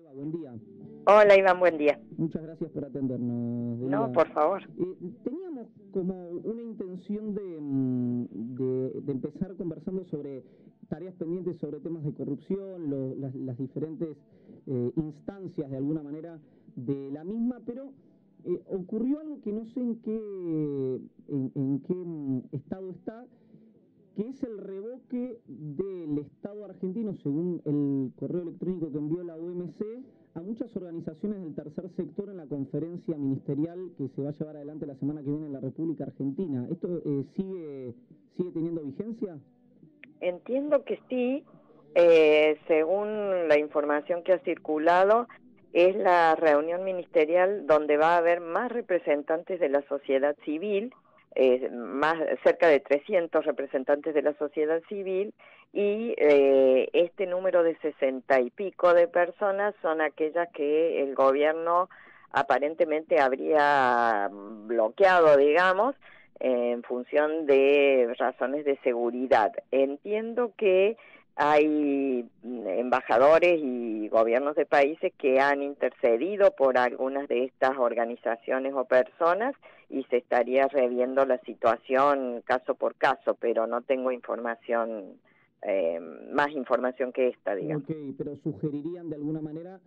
Eva, buen día. Hola Iván, buen día. Muchas gracias por atendernos. No, por favor. Teníamos como una intención de empezar conversando sobre tareas pendientes, sobre temas de corrupción, las diferentes instancias de alguna manera de la misma, pero ocurrió algo que no sé en qué estado está, que es el revoque del Estado argentino, según el correo electrónico que envió la OMC, a muchas organizaciones del tercer sector en la conferencia ministerial que se va a llevar adelante la semana que viene en la República Argentina. ¿Esto sigue teniendo vigencia? Entiendo que sí, según la información que ha circulado, es la reunión ministerial donde va a haber más representantes de la sociedad civil, cerca de 300 representantes de la sociedad civil, y este número de 60 y pico de personas son aquellas que el gobierno aparentemente habría bloqueado, digamos, en función de razones de seguridad. Entiendo que hay embajadores y gobiernos de países que han intercedido por algunas de estas organizaciones o personas y se estaría reviendo la situación caso por caso, pero no tengo información, más información que esta, digamos. Ok, pero sugerirían de alguna manera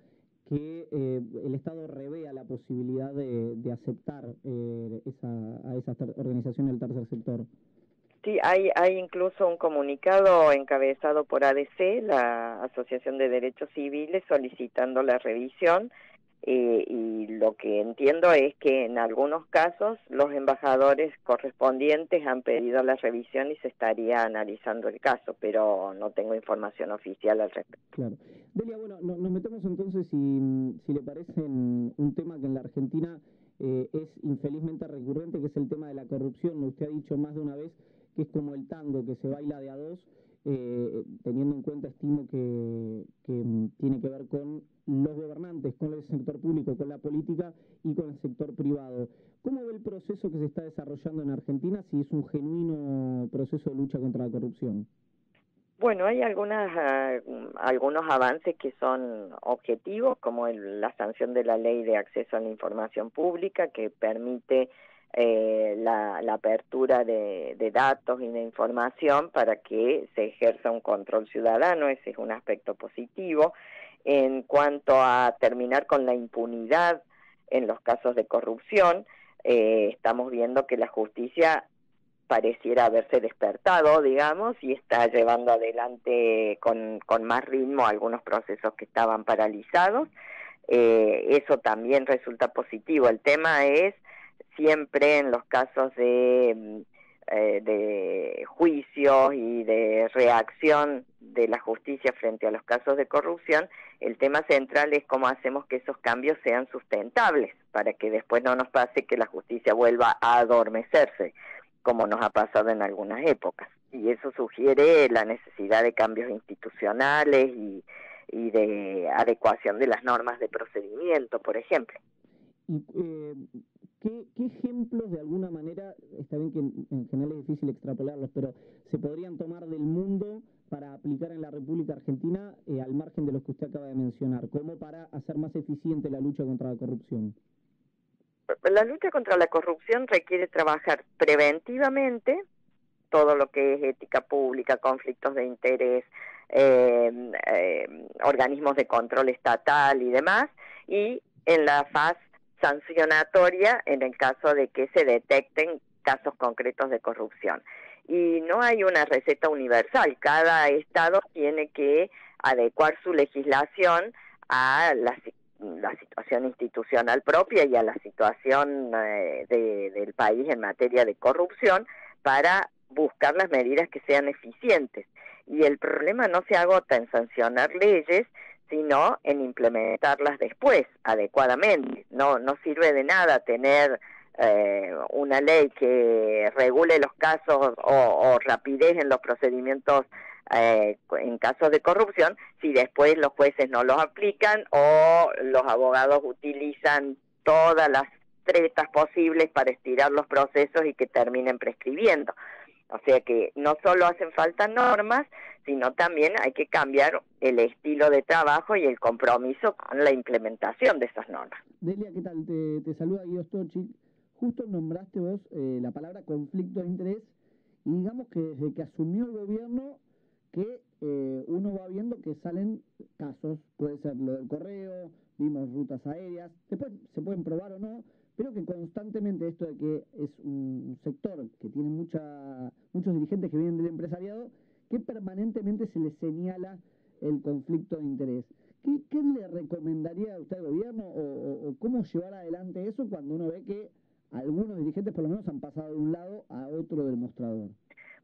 que el Estado revea la posibilidad de aceptar a esas organizaciones del tercer sector. Sí, hay incluso un comunicado encabezado por ADC, la Asociación de Derechos Civiles, solicitando la revisión, y lo que entiendo es que en algunos casos los embajadores correspondientes han pedido la revisión y se estaría analizando el caso, pero no tengo información oficial al respecto. Claro. Delia, bueno, nos metemos entonces, si le parece, en un tema que en la Argentina es infelizmente recurrente, que es el tema de la corrupción. Usted ha dicho más de una vez que es como el tango, que se baila de a dos, teniendo en cuenta, estimo que tiene que ver con los gobernantes, con el sector público, con la política y con el sector privado. ¿Cómo ve el proceso que se está desarrollando en Argentina, si es un genuino proceso de lucha contra la corrupción? Bueno, hay algunos avances que son objetivos, como la sanción de la Ley de Acceso a la Información Pública, que permite la apertura de datos y de información para que se ejerza un control ciudadano. Ese es un aspecto positivo. En cuanto a terminar con la impunidad en los casos de corrupción, estamos viendo que la justicia pareciera haberse despertado, digamos, y está llevando adelante con más ritmo algunos procesos que estaban paralizados. Eso también resulta positivo. El tema es siempre en los casos de juicios y de reacción de la justicia frente a los casos de corrupción, el tema central es cómo hacemos que esos cambios sean sustentables, para que después no nos pase que la justicia vuelva a adormecerse, como nos ha pasado en algunas épocas. Y eso sugiere la necesidad de cambios institucionales y de adecuación de las normas de procedimiento, por ejemplo. ¿Y qué ejemplos, de alguna manera, está bien que en general es difícil extrapolarlos, pero se podrían tomar del mundo para aplicar en la República Argentina, al margen de los que usted acaba de mencionar, como para hacer más eficiente la lucha contra la corrupción? La lucha contra la corrupción requiere trabajar preventivamente, todo lo que es ética pública, conflictos de interés, organismos de control estatal y demás, y en la fase sancionatoria en el caso de que se detecten casos concretos de corrupción. Y no hay una receta universal, cada estado tiene que adecuar su legislación a la situación institucional propia y a la situación del país en materia de corrupción, para buscar las medidas que sean eficientes. Y el problema no se agota en sancionar leyes, sino en implementarlas después adecuadamente. No sirve de nada tener una ley que regule los casos o rapidez en los procedimientos en casos de corrupción, si después los jueces no los aplican o los abogados utilizan todas las tretas posibles para estirar los procesos y que terminen prescribiendo. O sea que no solo hacen falta normas, sino también hay que cambiar el estilo de trabajo y el compromiso con la implementación de esas normas. Delia, ¿qué tal? Te saluda Guido Stochik. Justo nombraste vos la palabra conflicto de interés, y digamos que desde que asumió el gobierno que uno va viendo que salen casos, puede ser lo del correo, vimos rutas aéreas, después se pueden probar o no, pero que constantemente esto de que es un sector que tiene muchos dirigentes que vienen del empresariado, que permanentemente se les señala el conflicto de interés. ¿Qué le recomendaría a usted al gobierno o cómo llevar adelante eso cuando uno ve que algunos dirigentes por lo menos han pasado de un lado a otro del mostrador?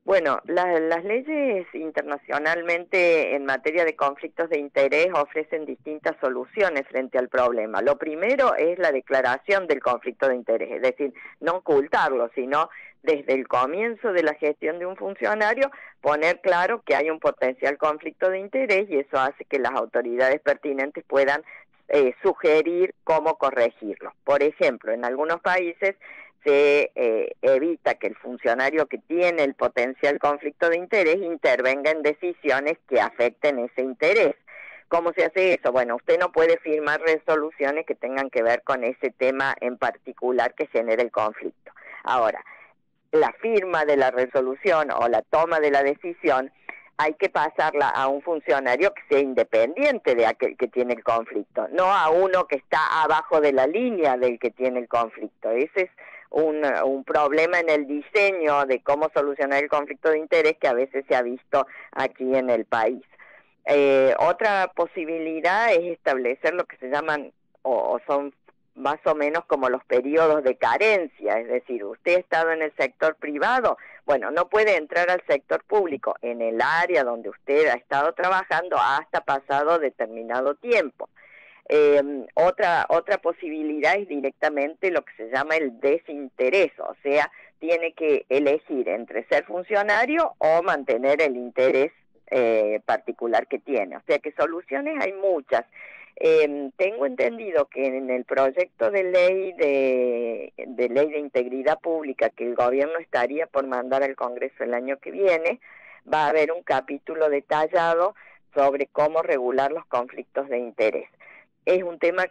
Bueno, las leyes internacionalmente en materia de conflictos de interés ofrecen distintas soluciones frente al problema. Lo primero es la declaración del conflicto de interés, es decir, no ocultarlo, sino desde el comienzo de la gestión de un funcionario poner claro que hay un potencial conflicto de interés, y eso hace que las autoridades pertinentes puedan sugerir cómo corregirlo. Por ejemplo, en algunos países se evita que el funcionario que tiene el potencial conflicto de interés intervenga en decisiones que afecten ese interés. ¿Cómo se hace eso? Bueno, usted no puede firmar resoluciones que tengan que ver con ese tema en particular que genere el conflicto. Ahora, la firma de la resolución o la toma de la decisión hay que pasarla a un funcionario que sea independiente de aquel que tiene el conflicto, no a uno que está abajo de la línea del que tiene el conflicto. Ese es un problema en el diseño de cómo solucionar el conflicto de interés que a veces se ha visto aquí en el país. Otra posibilidad es establecer lo que se llaman, o son más o menos como los periodos de carencia, es decir, usted ha estado en el sector privado, bueno, no puede entrar al sector público en el área donde usted ha estado trabajando hasta pasado determinado tiempo. Otra posibilidad es directamente lo que se llama el desinterés, o sea, tiene que elegir entre ser funcionario o mantener el interés particular que tiene. O sea que soluciones hay muchas. Tengo entendido que en el proyecto de ley de integridad pública que el gobierno estaría por mandar al Congreso el año que viene, va a haber un capítulo detallado sobre cómo regular los conflictos de interés. Es un tema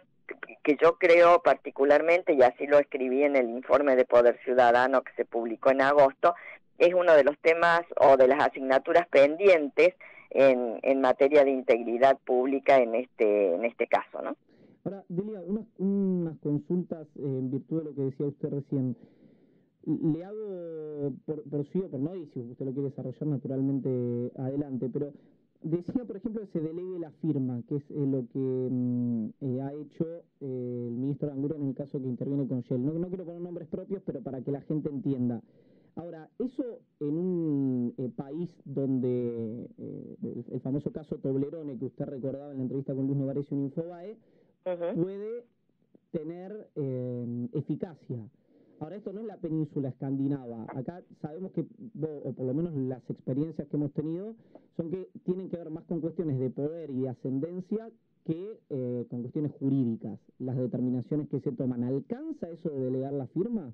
que yo creo particularmente, y así lo escribí en el informe de Poder Ciudadano que se publicó en agosto, es uno de los temas o de las asignaturas pendientes en materia de integridad pública en este caso, ¿no? Ahora, Delia, unas consultas en virtud de lo que decía usted recién. Le hago por sí o por no, y si usted lo quiere desarrollar naturalmente adelante, pero decía, por ejemplo, que se delegue la firma, que es lo que ha hecho el ministro Aranguren en el caso que interviene con Shell. No quiero poner nombres propios, pero para que la gente entienda. Ahora, eso en un país donde el famoso caso Toblerone, que usted recordaba en la entrevista con Luz Novarecio en Infobae, puede tener eficacia. Ahora, esto no es la península escandinava. Acá sabemos que, o por lo menos las experiencias que hemos tenido, son que tienen que ver más con cuestiones de poder y de ascendencia que con cuestiones jurídicas, las determinaciones que se toman. ¿Alcanza eso de delegar la firma?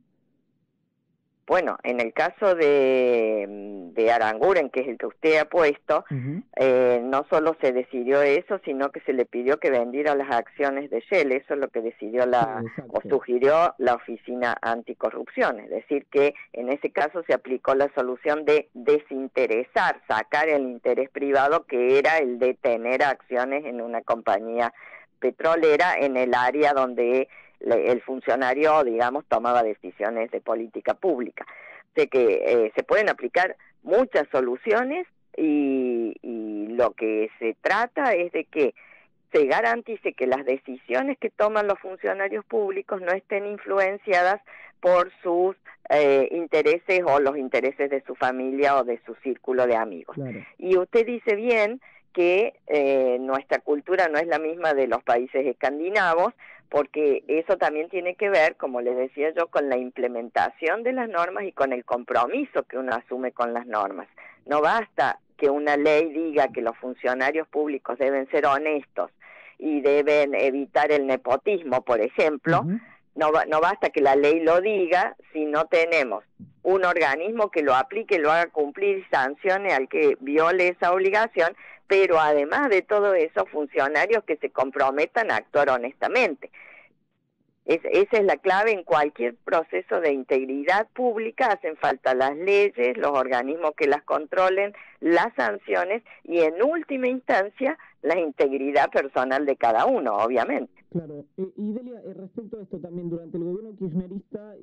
Bueno, en el caso de Aranguren, que es el que usted ha puesto, no solo se decidió eso, sino que se le pidió que vendiera las acciones de Shell. Eso es lo que decidió o sugirió la Oficina Anticorrupción. Es decir, que en ese caso se aplicó la solución de desinteresar, sacar el interés privado, que era el de tener acciones en una compañía petrolera en el área donde el funcionario, digamos, tomaba decisiones de política pública. O sea que se pueden aplicar muchas soluciones y lo que se trata es de que se garantice que las decisiones que toman los funcionarios públicos no estén influenciadas por sus intereses o los intereses de su familia o de su círculo de amigos. Claro. Y usted dice bien que nuestra cultura no es la misma de los países escandinavos, porque eso también tiene que ver, como les decía yo, con la implementación de las normas y con el compromiso que uno asume con las normas. No basta que una ley diga que los funcionarios públicos deben ser honestos y deben evitar el nepotismo, por ejemplo. No basta que la ley lo diga si no tenemos un organismo que lo aplique, lo haga cumplir y sancione al que viole esa obligación, pero además de todo eso, funcionarios que se comprometan a actuar honestamente. Esa es la clave en cualquier proceso de integridad pública. Hacen falta las leyes, los organismos que las controlen, las sanciones y en última instancia la integridad personal de cada uno, obviamente. Claro, y Delia, respecto a esto también, durante el gobierno kirchnerista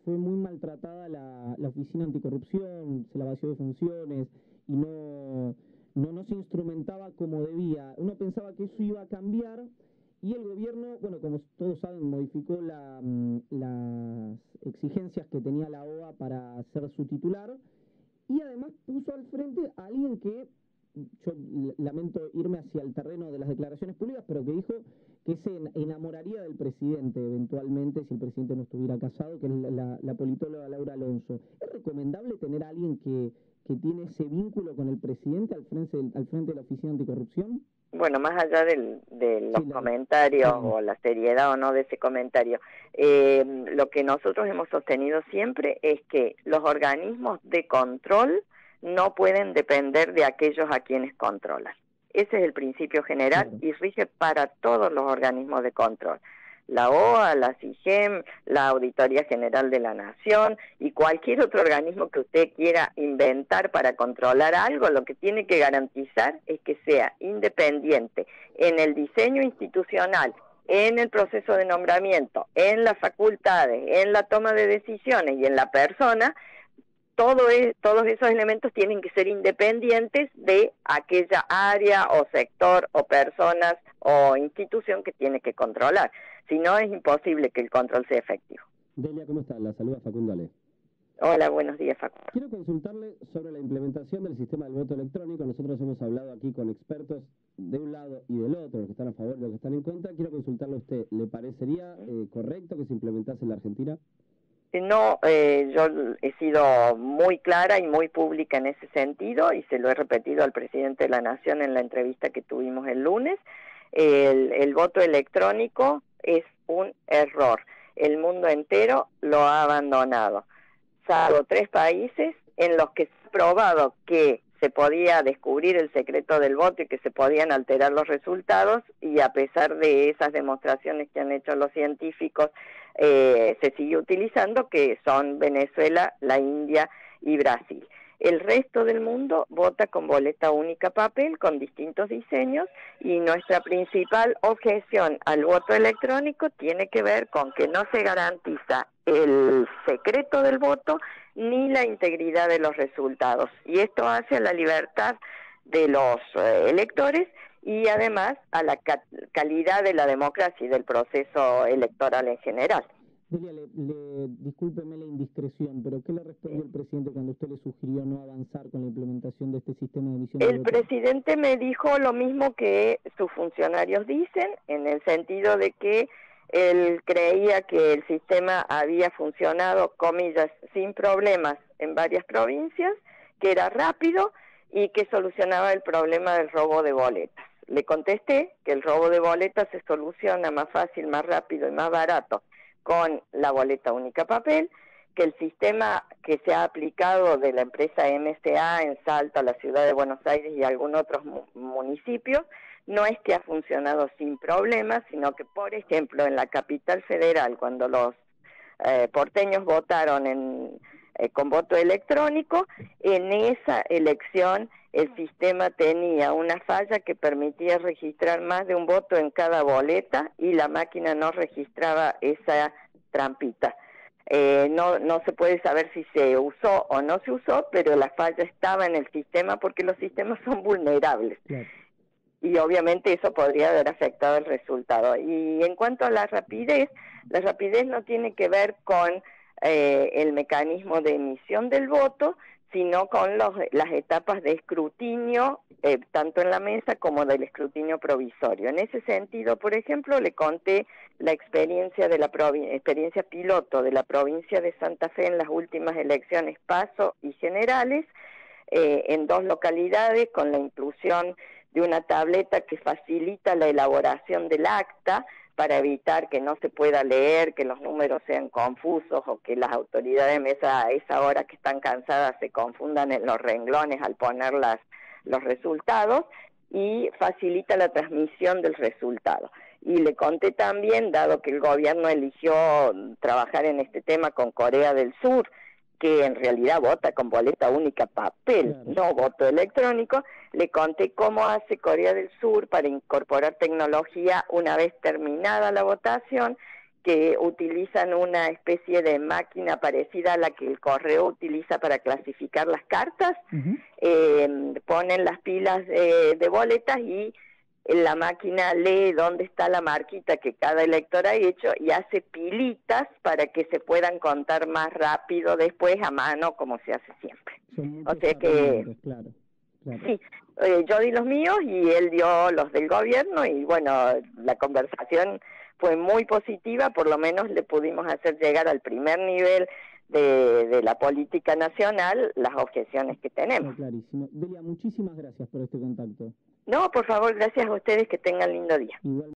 fue muy maltratada la oficina anticorrupción, se la vació de funciones y no se instrumentaba como debía. Uno pensaba que eso iba a cambiar. Y el gobierno, bueno, como todos saben, modificó las exigencias que tenía la OA para ser su titular y además puso al frente a alguien que, yo lamento irme hacia el terreno de las declaraciones públicas, pero que dijo que se enamoraría del presidente eventualmente si el presidente no estuviera casado, que es la politóloga Laura Alonso. ¿Es recomendable tener a alguien que tiene ese vínculo con el presidente al frente de la Oficina Anticorrupción? Bueno, más allá de los comentarios o la seriedad o no de ese comentario, lo que nosotros hemos sostenido siempre es que los organismos de control no pueden depender de aquellos a quienes controlan. Ese es el principio general y rige para todos los organismos de control. La OA, la CIGEM, la Auditoría General de la Nación y cualquier otro organismo que usted quiera inventar para controlar algo, lo que tiene que garantizar es que sea independiente en el diseño institucional, en el proceso de nombramiento, en las facultades, en la toma de decisiones y en la persona. Todos esos elementos tienen que ser independientes de aquella área o sector o personas o institución que tiene que controlar. Si no, es imposible que el control sea efectivo. Delia, ¿cómo está? La saluda Facundo Ale. Hola, buenos días, Facundo. Quiero consultarle sobre la implementación del sistema del voto electrónico. Nosotros hemos hablado aquí con expertos de un lado y del otro, los que están a favor y los que están en contra. Quiero consultarle a usted, ¿le parecería correcto que se implementase en la Argentina? No, yo he sido muy clara y muy pública en ese sentido y se lo he repetido al presidente de la Nación en la entrevista que tuvimos el lunes. El voto electrónico es un error. El mundo entero lo ha abandonado, salvo 3 países en los que se ha probado que se podía descubrir el secreto del voto y que se podían alterar los resultados, y a pesar de esas demostraciones que han hecho los científicos, se sigue utilizando, que son Venezuela, la India y Brasil. El resto del mundo vota con boleta única papel, con distintos diseños, y nuestra principal objeción al voto electrónico tiene que ver con que no se garantiza el secreto del voto ni la integridad de los resultados. Y esto hace a la libertad de los electores y además a la calidad de la democracia y del proceso electoral en general. Delia, discúlpeme la indiscreción, pero ¿qué le respondió el presidente cuando usted le sugirió no avanzar con la implementación de este sistema de emisión de voto? El presidente me dijo lo mismo que sus funcionarios dicen, en el sentido de que él creía que el sistema había funcionado, comillas, sin problemas en varias provincias, que era rápido y que solucionaba el problema del robo de boletas. Le contesté que el robo de boletas se soluciona más fácil, más rápido y más barato con la boleta única papel, que el sistema que se ha aplicado de la empresa MSA en Salta, la ciudad de Buenos Aires y algunos otros municipios, no es que ha funcionado sin problemas, sino que, por ejemplo, en la capital federal, cuando los porteños votaron con voto electrónico, en esa elección el sistema tenía una falla que permitía registrar más de un voto en cada boleta y la máquina no registraba esa trampita. No se puede saber si se usó o no se usó, pero la falla estaba en el sistema porque los sistemas son vulnerables. Claro. Y obviamente eso podría haber afectado el resultado. Y en cuanto a la rapidez no tiene que ver con el mecanismo de emisión del voto, sino con las etapas de escrutinio, tanto en la mesa como del escrutinio provisorio. En ese sentido, por ejemplo, le conté la experiencia de experiencia piloto de la provincia de Santa Fe en las últimas elecciones PASO y generales, en 2 localidades, con la inclusión de una tableta que facilita la elaboración del acta para evitar que no se pueda leer, que los números sean confusos o que las autoridades a esa hora que están cansadas se confundan en los renglones al poner los resultados, y facilita la transmisión del resultado. Y le conté también, dado que el gobierno eligió trabajar en este tema con Corea del Sur, que en realidad vota con boleta única papel, no voto electrónico, le conté cómo hace Corea del Sur para incorporar tecnología una vez terminada la votación, que utilizan una especie de máquina parecida a la que el correo utiliza para clasificar las cartas. Ponen las pilas de boletas y la máquina lee dónde está la marquita que cada elector ha hecho y hace pilitas para que se puedan contar más rápido después a mano, como se hace siempre. O sea que claro. Sí, yo di los míos y él dio los del gobierno, y bueno, la conversación fue muy positiva. Por lo menos le pudimos hacer llegar al primer nivel de la política nacional las objeciones que tenemos. Clarísimo. Delia, muchísimas gracias por este contacto. No, por favor, gracias a ustedes, que tengan lindo día. Igual.